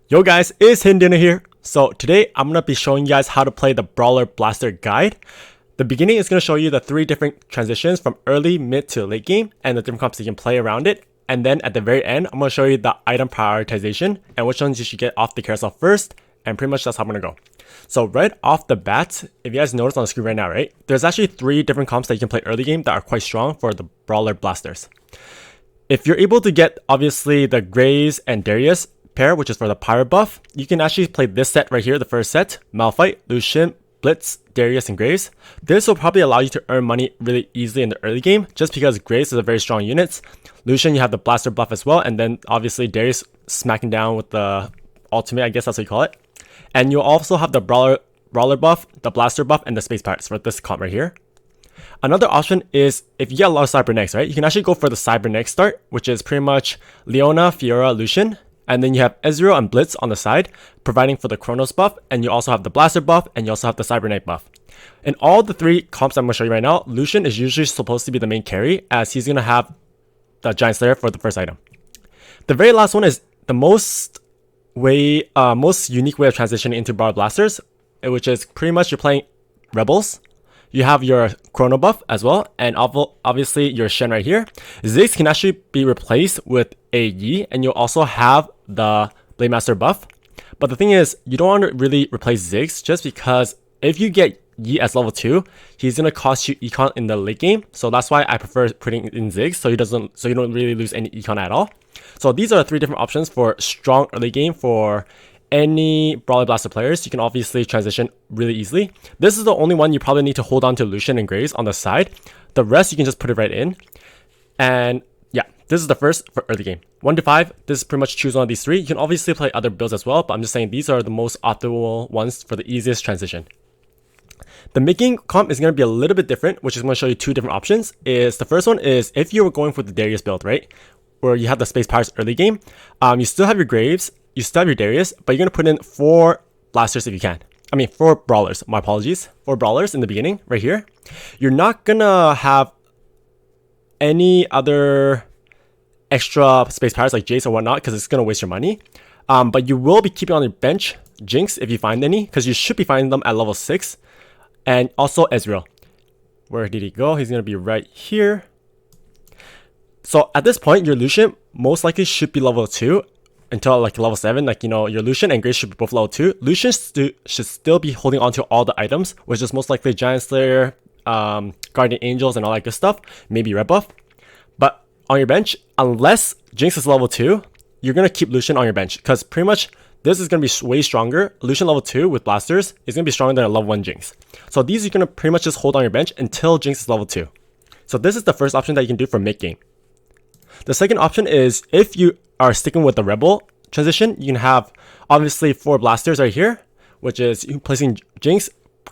Yo guys, it's HiddenDino here. So today I'm going to be showing you guys how to play the Brawler Blaster guide. The beginning is going to show you the 3 different transitions from early, mid to late game and the different comps you can play around it. And then at the very end, I'm going to show you the item prioritization and which ones you should get off the carousel first. And pretty much that's how I'm going to go. So right off the bat, if you guys notice on the screen right now, right? There's actually 3 different comps that you can play early game that are quite strong for the Brawler Blasters. If you're able to get obviously the Graves and Darius pair, which is for the pirate buff, you can actually play this set right here, the first set: Malphite, Lucian, Blitz, Darius, and Graves. This will probably allow you to earn money really easily in the early game, just because Graves is a very strong unit. Lucian, you have the blaster buff as well, and then obviously Darius smacking down with the ultimate, I guess that's what you call it. And you'll also have the brawler buff, the blaster buff, and the space pirates for this comp right here. Another option is if you get a lot of cybernetics, right? You can actually go for the cybernetic start, which is pretty much Leona, Fiora, Lucian. And then you have Ezreal and Blitz on the side, providing for the Chronos buff, and you also have the Blaster buff, and you also have the Cybernetic buff. In all the 3 comps I'm going to show you right now, Lucian is usually supposed to be the main carry, as he's going to have the Giant Slayer for the first item. The very last one is the most unique way of transitioning into Brawler Blasters, which is pretty much you're playing Rebels. You have your Chrono buff as well, and obviously your Shen right here. Ziggs can actually be replaced with a Yi, and you'll also have the Blade Master buff. But the thing is, you don't want to really replace Ziggs, just because if you get Yi as level 2, he's gonna cost you econ in the late game. So that's why I prefer putting in Ziggs, so you don't really lose any econ at all. So these are the 3 different options for strong early game for any Brawler Blaster players. You can obviously transition really easily. This is the only one you probably need to hold on to Lucian and Graves on the side. The rest you can just put it right in. And yeah, this is the first for early game. 1 to 5, this is pretty much choose one of these 3. You can obviously play other builds as well, but I'm just saying these are the most optimal ones for the easiest transition. The mid-game comp is going to be a little bit different, which is going to show you 2 different options. The first one is if you were going for the Darius build, right? Where you have the Space Pirates early game, you still have your Graves, you still have your Darius, but you're going to put in 4 blasters if you can. 4 brawlers, my apologies. 4 brawlers in the beginning, right here. You're not going to have any other extra space pirates like Jace or whatnot, because it's going to waste your money. But you will be keeping on your bench Jinx if you find any, because you should be finding them at level 6. And also Ezreal. Where did he go? He's going to be right here. So at this point, your Lucian most likely should be level 2 until like level 7. Your Lucian and Grace should be both level 2. Lucian should still be holding on to all the items, which is most likely Giant Slayer, Guardian Angels, and all that good stuff. Maybe Red Buff. But on your bench, unless Jinx is level 2, you're going to keep Lucian on your bench, because pretty much this is going to be way stronger. Lucian level 2 with blasters is going to be stronger than a level 1 Jinx. So these you're going to pretty much just hold on your bench until Jinx is level 2. So this is the first option that you can do for mid-game. The second option is if you are sticking with the Rebel transition, you can have obviously 4 blasters right here, which is placing Jinx,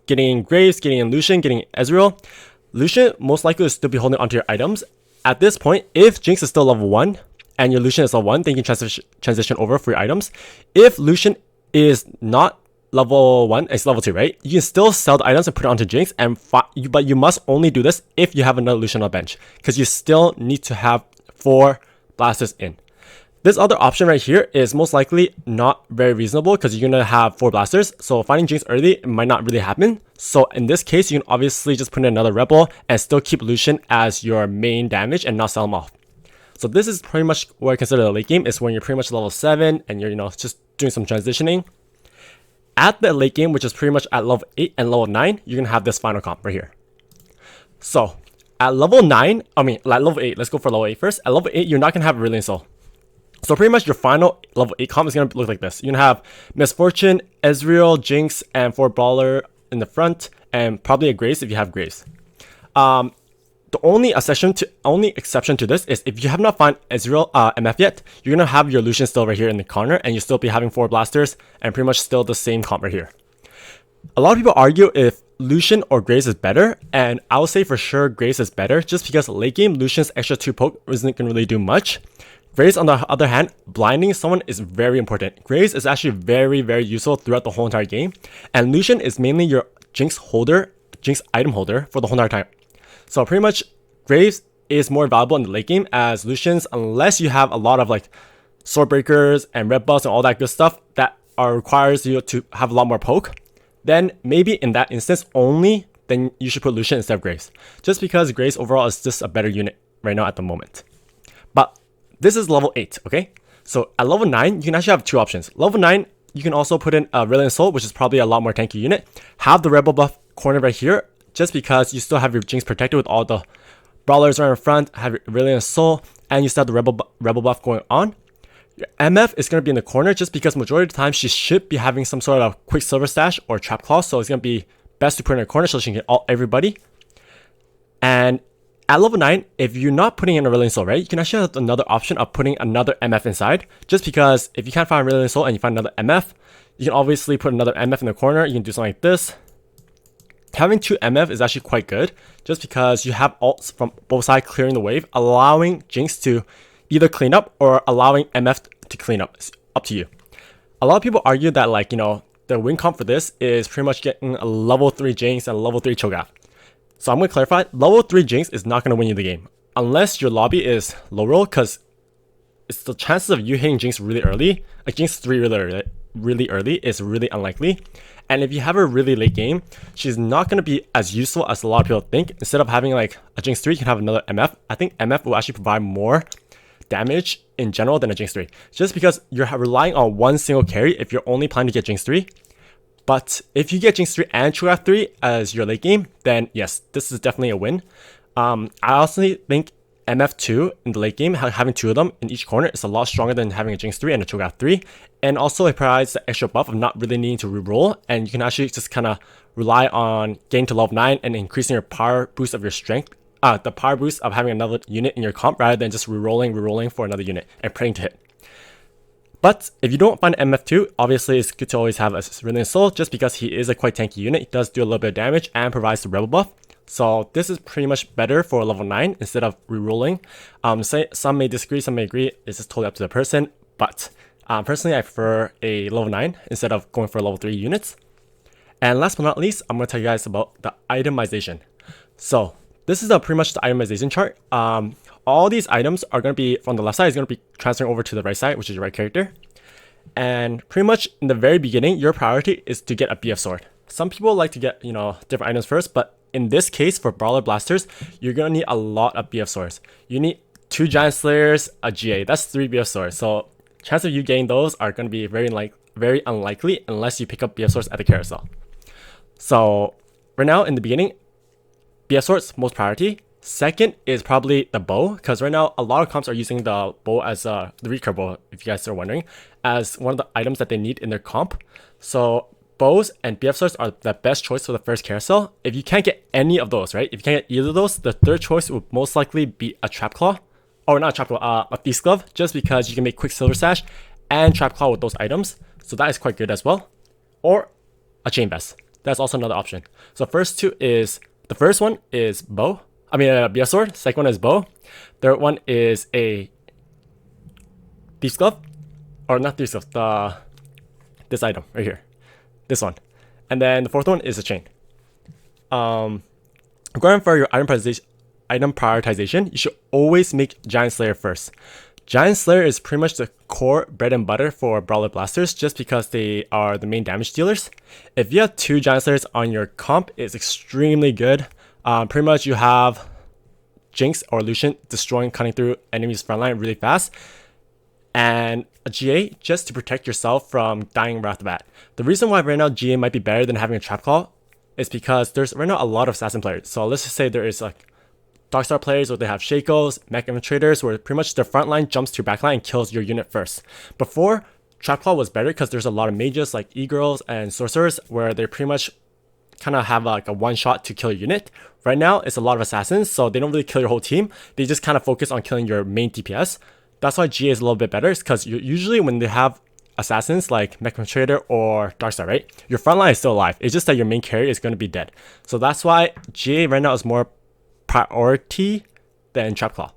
getting Graves, getting Lucian, getting Ezreal. Lucian most likely will still be holding onto your items. At this point, if Jinx is still level 1 and your Lucian is level 1, then you can transition over for your items. If Lucian is not level 1, it's level 2, right? You can still sell the items and put it onto Jinx, but you must only do this if you have another Lucian on the bench, because you still need to have 4 blasters in. This other option right here is most likely not very reasonable, because you're going to have 4 blasters. So finding Jinx early might not really happen. So in this case, you can obviously just put in another Rebel and still keep Lucian as your main damage and not sell him off. So this is pretty much what I consider the late game, is when you're pretty much level 7 and you're just doing some transitioning. At the late game, which is pretty much at level 8 and level 9, you're going to have this final comp right here. So at level 9, at level 8, let's go for level 8 first. At level 8, you're not going to have Brilliant Soul. So pretty much your final level 8 comp is going to look like this. You're going to have Misfortune, Ezreal, Jinx, and 4 Brawler in the front, and probably a Graves if you have Graves. The only exception to this is if you have not found Ezreal MF yet, you're going to have your Lucian still right here in the corner, and you'll still be having 4 blasters, and pretty much still the same comp right here. A lot of people argue if Lucian or Graves is better, and I would say for sure Graves is better, just because late game Lucian's extra 2 poke isn't going to really do much. Graves, on the other hand, blinding someone is very important. Graves is actually very, very useful throughout the whole entire game, and Lucian is mainly your Jinx item holder for the whole entire time. So pretty much Graves is more valuable in the late game, as Lucians, unless you have a lot of sword breakers and red buffs and all that good stuff that requires you to have a lot more poke, then maybe in that instance only, then you should put Lucian instead of Graves. Just because Graves overall is just a better unit right now at the moment. But this is level 8, okay? So at level 9, you can actually have two options. Level 9, you can also put in a Brilliant Soul, which is probably a lot more tanky unit. Have the Rebel buff corner right here, just because you still have your Jinx protected with all the Brawlers right in front, have your Brilliant Soul, and you still have the Rebel buff going on. Your MF is going to be in the corner just because majority of the time she should be having some sort of quick silver stash or trap claw, so it's going to be best to put in a corner so she can get everybody. And at level 9, if you're not putting in a Brilliant Soul, right, you can actually have another option of putting another MF inside, just because if you can't find a Brilliant Soul and you find another MF, you can obviously put another MF in the corner. You can do something like this. Having two MF is actually quite good, just because you have ults from both sides clearing the wave, allowing Jinx to either clean up or allowing MF to clean up. It's up to you. A lot of people argue that, like, you know, the win comp for this is pretty much getting a level 3 Jinx and a level 3 Cho'Gath. So I'm going to clarify, level 3 Jinx is not going to win you the game. Unless your lobby is low roll, because it's the chances of you hitting Jinx really early, like Jinx 3 really early is really unlikely. And if you have a really late game, she's not going to be as useful as a lot of people think. Instead of having like a Jinx 3, you can have another MF. I think MF will actually provide more damage in general than a Jinx 3. Just because you're relying on one single carry if you're only planning to get Jinx 3. But if you get Jinx 3 and Cho'Gath 3 as your late game, then yes, this is definitely a win. I also think MF2 in the late game, having two of them in each corner is a lot stronger than having a Jinx 3 and a Cho'Gath 3. And also it provides the extra buff of not really needing to reroll, and you can actually just kind of rely on getting to level 9 and increasing your power boost of your strength. The power boost of having another unit in your comp rather than just rerolling for another unit and praying to hit. But if you don't find MF2, obviously it's good to always have a Brilliant Soul, just because he is a quite tanky unit. He does do a little bit of damage and provides the Rebel buff. So this is pretty much better for level 9 instead of rerolling. Some may disagree, some may agree. It's just totally up to the person. But personally, I prefer a level 9 instead of going for level 3 units. And last but not least, I'm going to tell you guys about the itemization. So this is pretty much the itemization chart. All these items are going to be, from the left side, is going to be transferring over to the right side, which is your right character. And pretty much in the very beginning, your priority is to get a BF sword. Some people like to get, you know, different items first, but in this case, for Brawler Blasters, you're going to need a lot of BF swords. You need 2 Giant Slayers, a GA. That's 3 BF swords. So chances of you getting those are going to be very unlikely unless you pick up BF swords at the carousel. So right now, in the beginning, BF swords, most priority. Second is probably the bow, because right now a lot of comps are using the bow as the recurve bow, if you guys are wondering, as one of the items that they need in their comp. So bows and BF swords are the best choice for the first carousel. If you can't get any of those, right? If you can't get either of those, the third choice would most likely be a trap claw, or not a trap claw, a Feast Glove, just because you can make quick silver sash and trap claw with those items. So that is quite good as well. Or a chain vest. That's also another option. So the first one is bow. BF sword. Second one is bow. Third one is a Thief's Glove. Or not Thief's Glove, this item right here. This one. And then the fourth one is a chain. Going for your item prioritization, you should always make Giant Slayer first. Giant Slayer is pretty much the core bread and butter for Brawler Blasters, just because they are the main damage dealers. If you have 2 Giant Slayers on your comp, it's extremely good. Pretty much you have Jinx or Lucian cutting through enemies' frontline really fast, and a GA just to protect yourself from dying right off the bat. The reason why right now GA might be better than having a Trap Claw is because there's right now a lot of assassin players. So let's just say there is like Darkstar players where they have Shakos, Mech Infiltrators, where pretty much their front line jumps to your back line and kills your unit first. Before, Trap Claw was better because there's a lot of mages like E-Girls and Sorcerers where they pretty much kind of have like a one shot to kill your unit. Right now, it's a lot of assassins, so they don't really kill your whole team. They just kind of focus on killing your main DPS. That's why GA is a little bit better, because usually when they have assassins like Mech Infiltrator or Darkstar, right? Your front line is still alive. It's just that your main carry is going to be dead. So that's why GA right now is more priority than Trap Claw.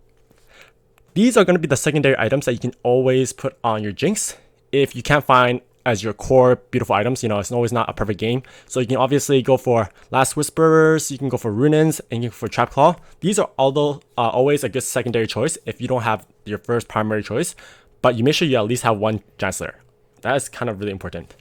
These are going to be the secondary items that you can always put on your Jinx if you can't find as your core beautiful items. You know, it's always not a perfect game. So you can obviously go for Last Whisperers, you can go for Runins, and you can go for Trap Claw. These are always a good secondary choice if you don't have your first primary choice. but you make sure you at least have one Giant Slayer. That is kind of really important.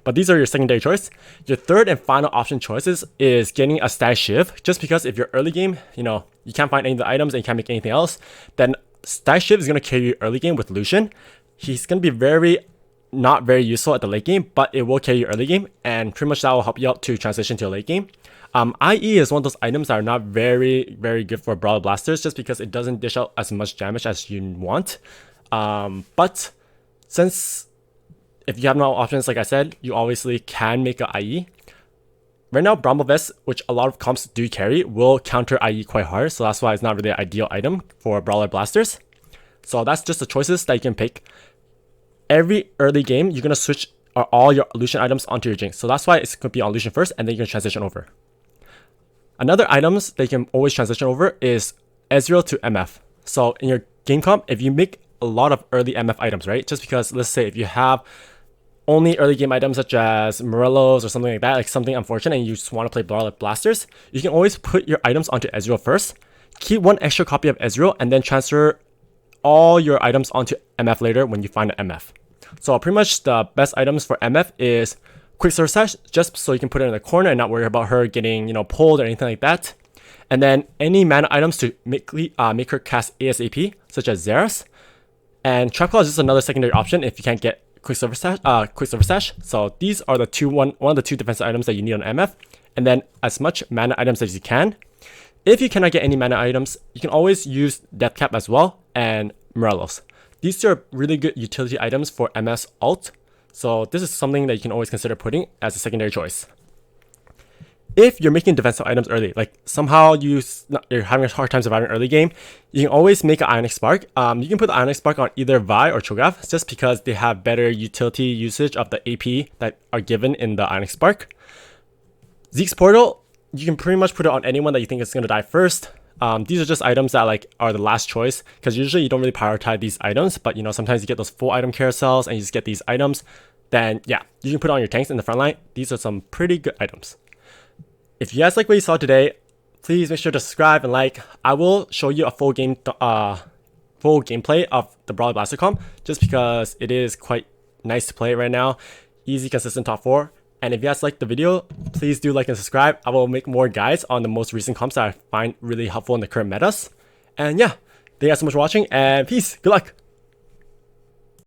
But these are your secondary choice. Your third and final option choices is getting a status shiv. Just because if you're early game, you can't find any of the items and you can't make anything else, then status shiv is going to carry you early game with Lucian. He's going to be not very useful at the late game, but it will carry you early game, and pretty much that will help you out to transition to a late game. IE is one of those items that are not very, very good for Brawler Blasters, just because it doesn't dish out as much damage as you want. But since if you have no options, like I said, you obviously can make a IE. Right now, Bramble Vest, which a lot of comps do carry, will counter IE quite hard, so that's why it's not really an ideal item for Brawler Blasters. So that's just the choices that you can pick. Every early game, you're going to switch all your Lucian items onto your Jinx. So that's why it's going to be on Lucian first, and then you can transition over. Another items that you can always transition over is Ezreal to MF. So in your game comp, if you make a lot of early MF items, right? Just because, let's say, if you have only early game items such as Morellos or something like that, like something unfortunate, and you just want to play Brawler Blasters, you can always put your items onto Ezreal first, keep one extra copy of Ezreal, and then transfer all your items onto MF later when you find an MF. So pretty much the best items for MF is Quicksilver Sash, just so you can put it in the corner and not worry about her getting pulled or anything like that. And then any mana items to make her cast ASAP, such as Xerath. And Trap Claw is just another secondary option if you can't get Quicksilver Sash. So these are the one of the two defensive items that you need on MF. And then as much mana items as you can. If you cannot get any mana items, you can always use Death Cap as well and Morellos. These are really good utility items for MS ult. So this is something that you can always consider putting as a secondary choice. If you're making defensive items early, like somehow you're having a hard time surviving early game, you can always make an Ionic Spark. You can put the Ionic Spark on either Vi or Cho'Gath, just because they have better utility usage of the AP that are given in the Ionic Spark. Zeke's Portal, you can pretty much put it on anyone that you think is going to die first. These are just items that are the last choice, because usually you don't really prioritize these items, but sometimes you get those full item carousels and you just get these items. Then yeah, you can put it on your tanks in the front line. These are some pretty good items. If you guys like what you saw today, please make sure to subscribe and like. I will show you a full gameplay of the Brawler Blaster comp, just because it is quite nice to play right now. Easy, consistent top 4. And if you guys like the video, please do like and subscribe. I will make more guides on the most recent comps that I find really helpful in the current metas. And yeah, thank you guys so much for watching, and peace. Good luck.